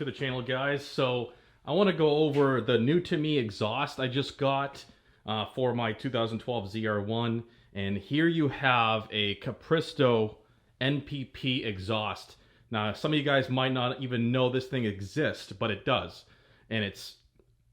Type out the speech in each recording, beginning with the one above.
to the channel, guys. So I want to go over the new to me exhaust I just got for my 2012 ZR1, and here you have a Capristo NPP exhaust. Now some of you guys might not even know this thing exists, but it does, and it's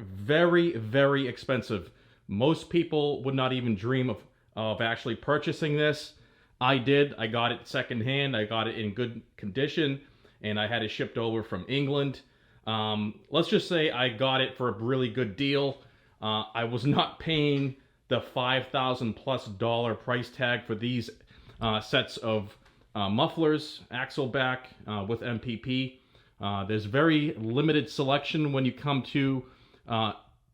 very, very expensive. Most people would not even dream of actually purchasing this. I did. I got it secondhand. I got it in good condition, and I had it shipped over from England. Let's just say I got it for a really good deal. I was not paying the $5,000+ price tag for these sets of mufflers, Axleback with NPP. There's very limited selection when you come to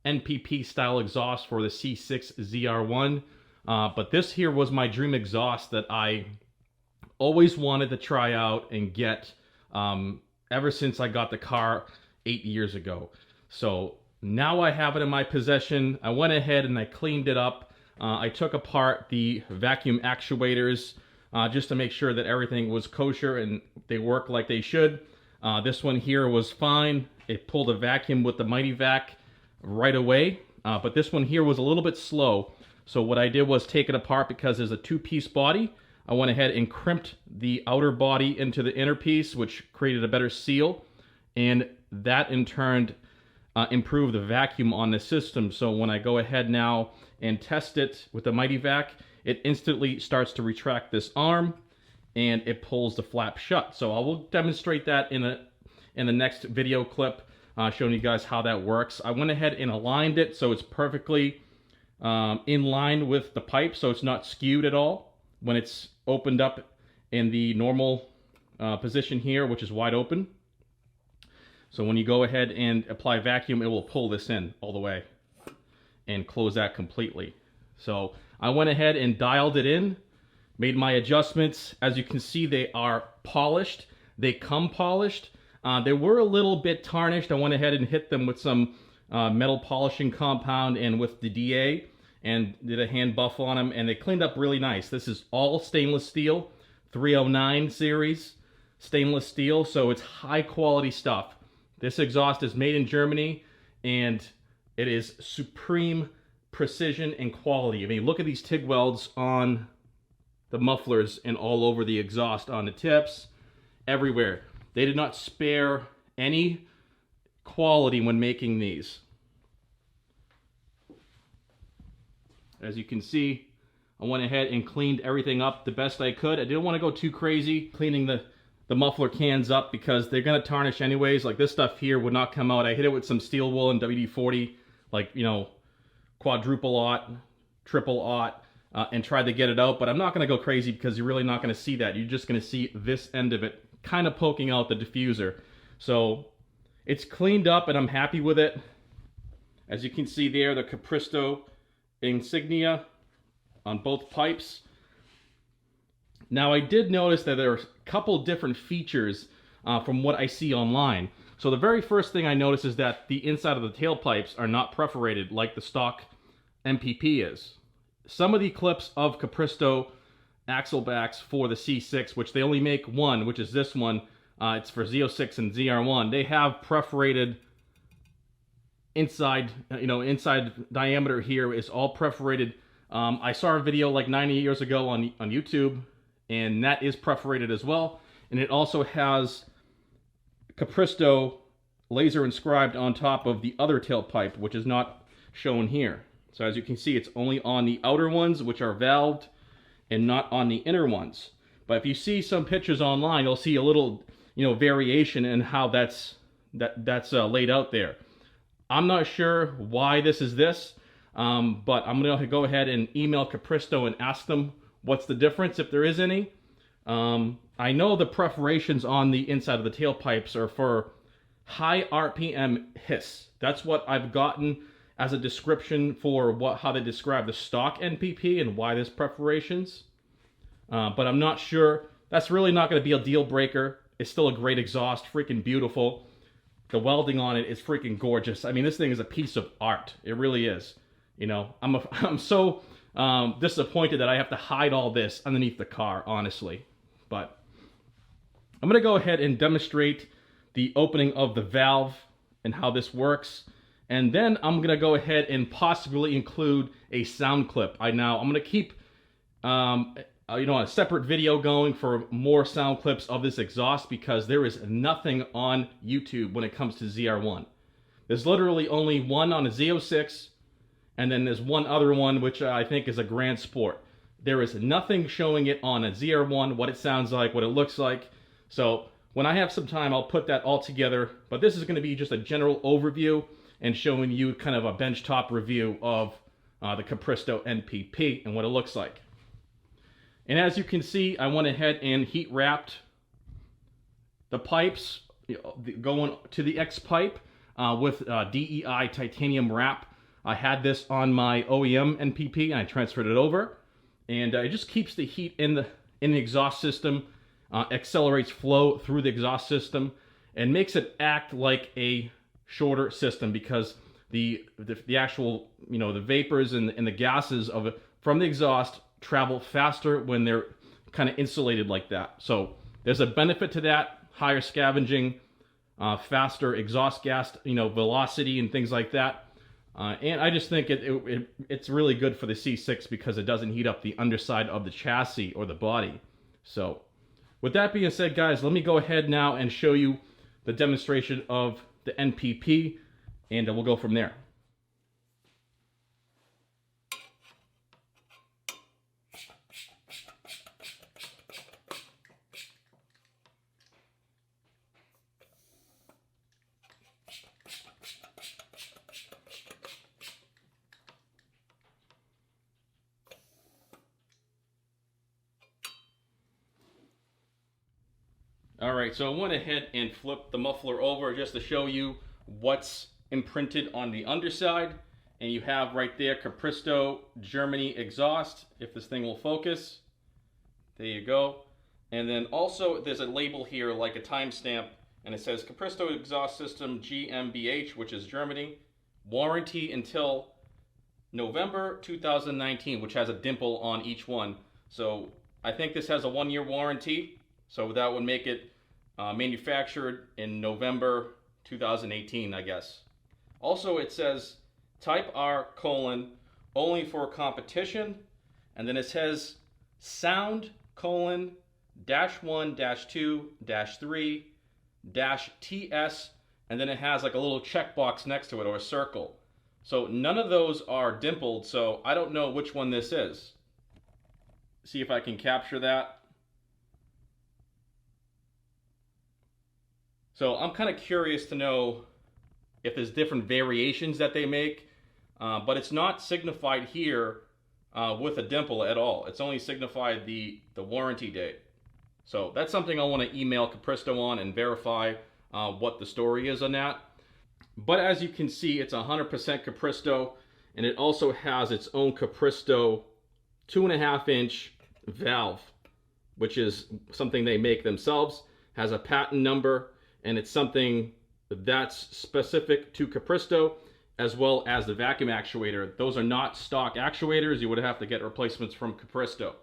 NPP style exhaust for the C6 ZR1. But this here was my dream exhaust that I always wanted to try out and get ever since I got the car 8 years ago. So now I have it in my possession. I went ahead and I cleaned it up. I took apart the vacuum actuators just to make sure that everything was kosher and they work like they should. This one here was fine. It pulled a vacuum with the Mighty Vac right away, but this one here was a little bit slow. So what I did was take it apart because there's a two-piece body. I went ahead and crimped the outer body into the inner piece, which created a better seal, and that in turn improved the vacuum on the system. So when I go ahead now and test it with the Mighty Vac, it instantly starts to retract this arm and it pulls the flap shut. So I will demonstrate that in the next video clip, showing you guys how that works. I went ahead and aligned it so it's perfectly in line with the pipe, so it's not skewed at all when it's opened up in the normal position here, which is wide open. So when you go ahead and apply vacuum, it will pull this in all the way and close that completely. So I went ahead and dialed it in, made my adjustments. As you can see, they are polished. They come polished. They were a little bit tarnished. I went ahead and hit them with some metal polishing compound and with the DA, and did a hand buff on them, and they cleaned up really nice. This is all stainless steel, 309 series stainless steel, so it's high quality stuff. This exhaust is made in Germany, and it is supreme precision and quality. I mean, look at these TIG welds on the mufflers and all over the exhaust, on the tips, everywhere. They did not spare any quality when making these. As you can see, I went ahead and cleaned everything up the best I could. I didn't want to go too crazy cleaning the muffler cans up because they're going to tarnish anyways. Like this stuff here would not come out. I hit it with some steel wool and WD-40, like, you know, quadruple aught, triple aught, and tried to get it out. But I'm not going to go crazy because you're really not going to see that. You're just going to see this end of it kind of poking out the diffuser. So it's cleaned up and I'm happy with it. As you can see there, the Capristo insignia on both pipes. Now I did notice that there are a couple different features from what I see online. So the very first thing I noticed is that the inside of the tailpipes are not perforated like the stock NPP is. Some of the clips of Capristo Axlebacks for the C6, which they only make one, which is this one, it's for Z06 and ZR1, they have perforated inside, inside diameter here is all perforated. I saw a video like 90 years ago on YouTube, and that is perforated as well. And it also has Capristo laser inscribed on top of the other tailpipe, which is not shown here. So as you can see, it's only on the outer ones, which are valved, and not on the inner ones. But if you see some pictures online, you'll see a little, variation in how that's laid out there. I'm not sure why this is this, but I'm going to go ahead and email Capristo and ask them what's the difference, if there is any. I know the perforations on the inside of the tailpipes are for high RPM hiss. That's what I've gotten as a description for how they describe the stock NPP and why there's perforations. But I'm not sure. That's really not going to be a deal breaker. It's still a great exhaust, freaking beautiful. The welding on it is freaking gorgeous. I mean, this thing is a piece of art. It really is. I'm so disappointed that I have to hide all this underneath the car, honestly. But I'm going to go ahead and demonstrate the opening of the valve and how this works. And then I'm gonna go ahead and possibly include a sound clip. I'm gonna keep a separate video going for more sound clips of this exhaust, because there is nothing on YouTube when it comes to ZR1. There's literally only one on a Z06, and then there's one other one which I think is a Grand Sport. There is nothing showing it on a ZR1, what it sounds like, what it looks like. So when I have some time, I'll put that all together. But this is going to be just a general overview and showing you kind of a benchtop review of the Capristo NPP and what it looks like. And as you can see, I went ahead and heat wrapped the pipes going to the X pipe with DEI titanium wrap. I had this on my OEM NPP and I transferred it over, and it just keeps the heat in the exhaust system, accelerates flow through the exhaust system, and makes it act like a shorter system, because the actual the vapors and the gases of it from the exhaust travel faster when they're kind of insulated like that. So there's a benefit to that: higher scavenging, faster exhaust gas velocity and things like that. And I just think it's really good for the C6 because it doesn't heat up the underside of the chassis or the body. So with that being said, guys, let me go ahead now and show you the demonstration of the NPP, and we'll go from there. Alright, so I went ahead and flipped the muffler over just to show you what's imprinted on the underside. And you have right there Capristo Germany exhaust, if this thing will focus. There you go. And then also there's a label here like a timestamp, and it says Capristo exhaust system GmbH, which is Germany. Warranty until November 2019, which has a dimple on each one. So I think this has a 1-year warranty. So that would make it manufactured in November 2018, I guess. Also, it says Type R : only for competition. And then it says Sound : -1 -2 -3 -TS. And then it has like a little checkbox next to it, or a circle. So none of those are dimpled, so I don't know which one this is. See if I can capture that. So I'm kind of curious to know if there's different variations that they make, but it's not signified here with a dimple at all. It's only signified the warranty date. So that's something I want to email Capristo on and verify what the story is on that. But as you can see, it's 100% Capristo, and it also has its own Capristo 2.5-inch valve, which is something they make themselves, has a patent number, and it's something that's specific to Capristo, as well as the vacuum actuator. Those are not stock actuators. You would have to get replacements from Capristo.